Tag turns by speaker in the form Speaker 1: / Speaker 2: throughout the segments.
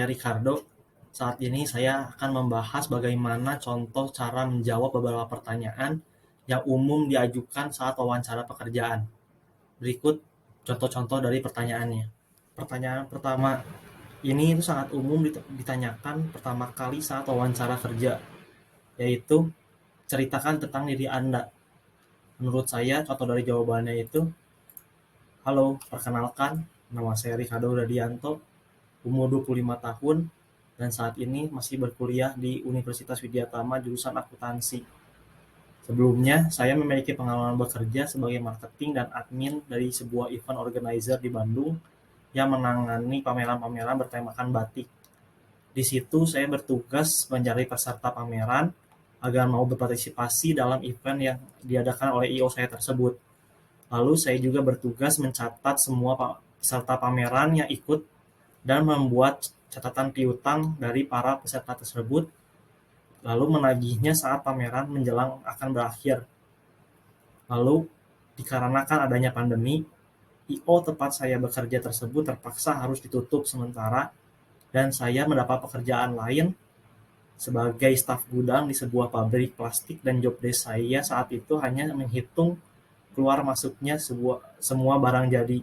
Speaker 1: Ricardo. Saat ini saya akan membahas bagaimana contoh cara menjawab beberapa pertanyaan yang umum diajukan saat wawancara pekerjaan. Berikut contoh-contoh dari pertanyaannya. Pertanyaan pertama, ini itu sangat umum ditanyakan pertama kali saat wawancara kerja, yaitu ceritakan tentang diri Anda. Menurut saya, contoh dari jawabannya itu, halo, perkenalkan, nama saya Ricardo Radianto, umur 25 tahun, dan saat ini masih berkuliah di Universitas Widyatama jurusan akuntansi. Sebelumnya, saya memiliki pengalaman bekerja sebagai marketing dan admin dari sebuah event organizer di Bandung yang menangani pameran-pameran bertemakan batik. Di situ saya bertugas mencari peserta pameran agar mau berpartisipasi dalam event yang diadakan oleh I.O. saya tersebut. Lalu saya juga bertugas mencatat semua peserta pameran yang ikut dan membuat catatan piutang dari para peserta tersebut, lalu menagihnya saat pameran menjelang akan berakhir. Lalu, dikarenakan adanya pandemi, I.O. tempat saya bekerja tersebut terpaksa harus ditutup sementara, dan saya mendapat pekerjaan lain sebagai staf gudang di sebuah pabrik plastik, dan job desk saya saat itu hanya menghitung keluar masuknya semua barang jadi.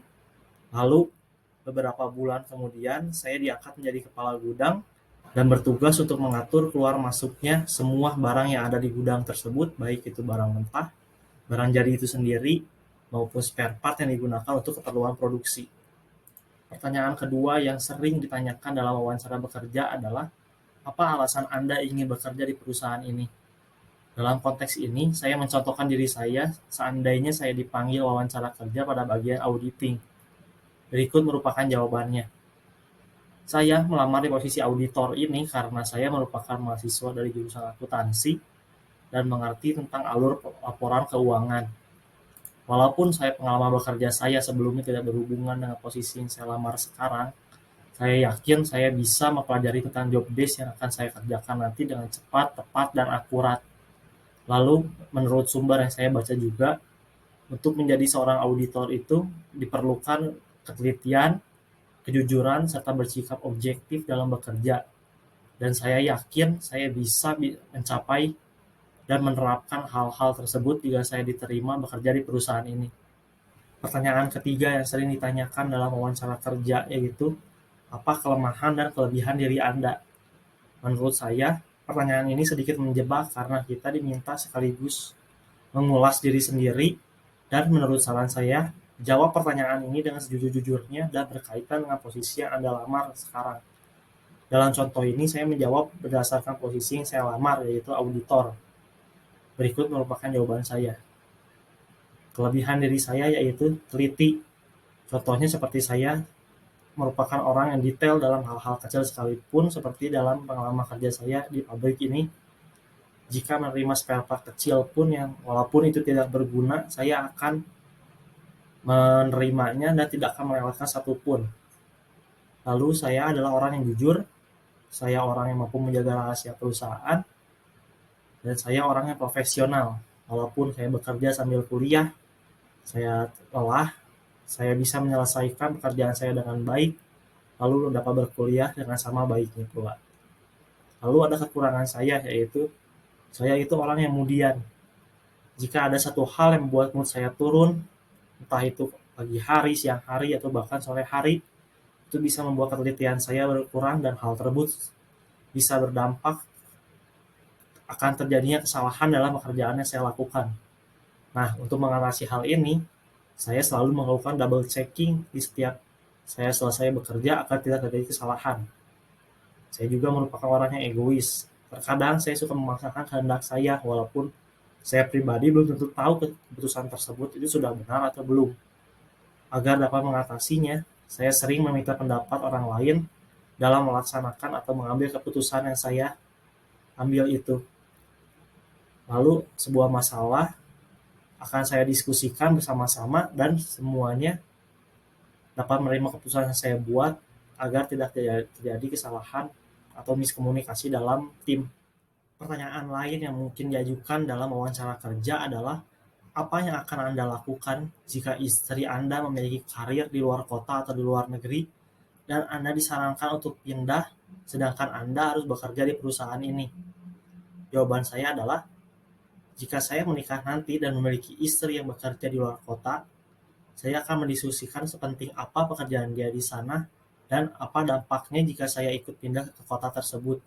Speaker 1: Lalu, beberapa bulan kemudian, saya diangkat menjadi kepala gudang dan bertugas untuk mengatur keluar masuknya semua barang yang ada di gudang tersebut, baik itu barang mentah, barang jadi itu sendiri, maupun spare part yang digunakan untuk keperluan produksi. Pertanyaan kedua yang sering ditanyakan dalam wawancara bekerja adalah, apa alasan Anda ingin bekerja di perusahaan ini? Dalam konteks ini, saya mencontohkan diri saya seandainya saya dipanggil wawancara kerja pada bagian auditing. Berikut merupakan jawabannya. Saya melamar di posisi auditor ini karena saya merupakan mahasiswa dari jurusan akuntansi dan mengerti tentang alur laporan keuangan. Walaupun pengalaman bekerja saya sebelumnya tidak berhubungan dengan posisi yang saya lamar sekarang, saya yakin saya bisa mempelajari tentang job desk yang akan saya kerjakan nanti dengan cepat, tepat, dan akurat. Lalu, menurut sumber yang saya baca juga, untuk menjadi seorang auditor itu diperlukan ketelitian, kejujuran, serta bersikap objektif dalam bekerja. Dan saya yakin saya bisa mencapai dan menerapkan hal-hal tersebut jika saya diterima bekerja di perusahaan ini. Pertanyaan ketiga yang sering ditanyakan dalam wawancara kerja yaitu, apa kelemahan dan kelebihan diri Anda? Menurut saya, pertanyaan ini sedikit menjebak karena kita diminta sekaligus mengulas diri sendiri, dan menurut saran saya, jawab pertanyaan ini dengan sejujur-jujurnya dan berkaitan dengan posisi yang Anda lamar sekarang. Dalam contoh ini, saya menjawab berdasarkan posisi yang saya lamar, yaitu auditor. Berikut merupakan jawaban saya. Kelebihan diri saya yaitu teliti. Contohnya seperti saya merupakan orang yang detail dalam hal-hal kecil sekalipun, seperti dalam pengalaman kerja saya di pabrik ini. Jika menerima spare part kecil pun yang walaupun itu tidak berguna, saya akan menerimanya dan tidak akan melewatkan satupun. Lalu saya adalah orang yang jujur, saya orang yang mampu menjaga rahasia perusahaan, dan saya orang yang profesional. Walaupun saya bekerja sambil kuliah, saya lelah, saya bisa menyelesaikan pekerjaan saya dengan baik, lalu dapat berkuliah dengan sama baiknya pula. Lalu ada kekurangan saya, yaitu saya itu orang yang kemudian. Jika ada satu hal yang membuat mood saya turun, entah itu pagi hari, siang hari, atau bahkan sore hari, itu bisa membuat ketelitian saya berkurang dan hal tersebut bisa berdampak akan terjadinya kesalahan dalam pekerjaan yang saya lakukan. Nah, untuk mengatasi hal ini, saya selalu melakukan double checking di setiap saya selesai bekerja agar tidak terjadi kesalahan. Saya juga merupakan orang yang egois. Terkadang saya suka memaksakan kehendak saya, walaupun saya pribadi belum tentu tahu keputusan tersebut itu sudah benar atau belum. Agar dapat mengatasinya, saya sering meminta pendapat orang lain dalam melaksanakan atau mengambil keputusan yang saya ambil itu. Lalu, sebuah masalah akan saya diskusikan bersama-sama dan semuanya dapat menerima keputusan yang saya buat agar tidak terjadi kesalahan atau miskomunikasi dalam tim. Pertanyaan lain yang mungkin diajukan dalam wawancara kerja adalah, apa yang akan Anda lakukan jika istri Anda memiliki karir di luar kota atau di luar negeri dan Anda disarankan untuk pindah sedangkan Anda harus bekerja di perusahaan ini? Jawaban saya adalah, jika saya menikah nanti dan memiliki istri yang bekerja di luar kota, saya akan mendiskusikan sepenting apa pekerjaan dia di sana dan apa dampaknya jika saya ikut pindah ke kota tersebut.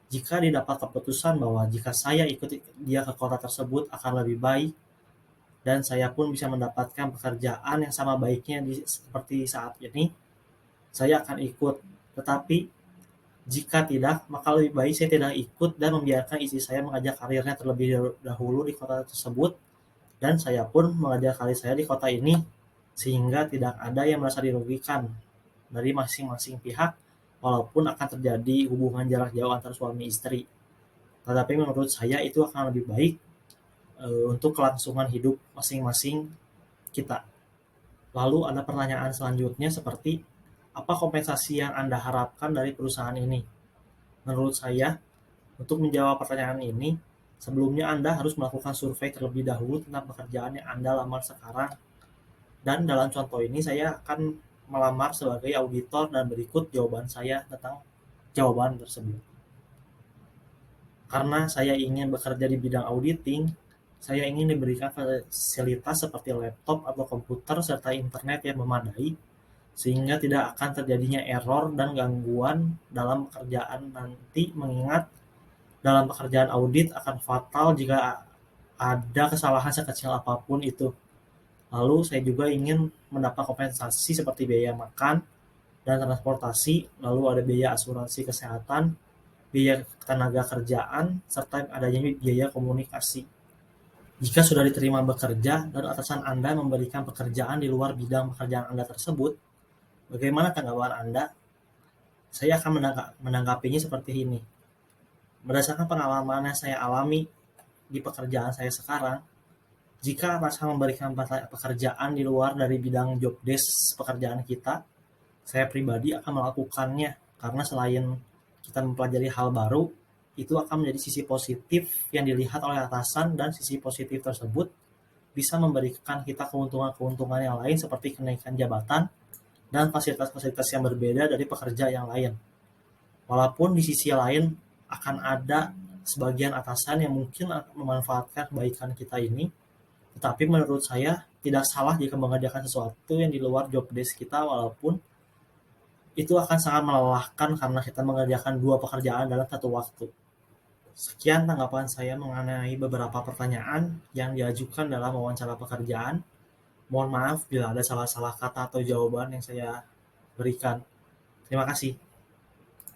Speaker 1: Jika didapat keputusan bahwa jika saya ikut dia ke kota tersebut akan lebih baik, dan saya pun bisa mendapatkan pekerjaan yang sama baiknya seperti saat ini, saya akan ikut. Tetapi jika tidak, maka lebih baik saya tidak ikut dan membiarkan istri saya mengajar karirnya terlebih dahulu di kota tersebut, dan saya pun mengajar karir saya di kota ini, sehingga tidak ada yang merasa dirugikan dari masing-masing pihak, walaupun akan terjadi hubungan jarak jauh antar suami istri. Tetapi menurut saya itu akan lebih baik untuk kelangsungan hidup masing-masing kita. Lalu ada pertanyaan selanjutnya seperti, apa kompensasi yang Anda harapkan dari perusahaan ini? Menurut saya, untuk menjawab pertanyaan ini, sebelumnya Anda harus melakukan survei terlebih dahulu tentang pekerjaan yang Anda lamar sekarang. Dan dalam contoh ini saya akan melamar sebagai auditor dan berikut jawaban saya tentang jawaban tersebut. Karena saya ingin bekerja di bidang auditing, saya ingin diberikan fasilitas seperti laptop atau komputer serta internet yang memadai, sehingga tidak akan terjadinya error dan gangguan dalam pekerjaan nanti, mengingat dalam pekerjaan audit akan fatal jika ada kesalahan sekecil apapun itu. Lalu saya juga ingin mendapat kompensasi seperti biaya makan dan transportasi, lalu ada biaya asuransi kesehatan, biaya tenaga kerjaan, serta adanya biaya komunikasi. Jika sudah diterima bekerja dan atasan Anda memberikan pekerjaan di luar bidang pekerjaan Anda tersebut, bagaimana tanggapan Anda? Saya akan menanggapinya seperti ini. Berdasarkan pengalaman yang saya alami di pekerjaan saya sekarang, jika atasan memberikan pekerjaan di luar dari bidang job desk pekerjaan kita, saya pribadi akan melakukannya, karena selain kita mempelajari hal baru, itu akan menjadi sisi positif yang dilihat oleh atasan, dan sisi positif tersebut bisa memberikan kita keuntungan-keuntungan yang lain seperti kenaikan jabatan dan fasilitas-fasilitas yang berbeda dari pekerja yang lain. Walaupun di sisi lain akan ada sebagian atasan yang mungkin akan memanfaatkan kebaikan kita ini, tetapi menurut saya tidak salah jika mengerjakan sesuatu yang di luar job desk kita, walaupun itu akan sangat melelahkan karena kita mengerjakan dua pekerjaan dalam satu waktu. Sekian tanggapan saya mengenai beberapa pertanyaan yang diajukan dalam wawancara pekerjaan. Mohon maaf bila ada salah-salah kata atau jawaban yang saya berikan. Terima kasih.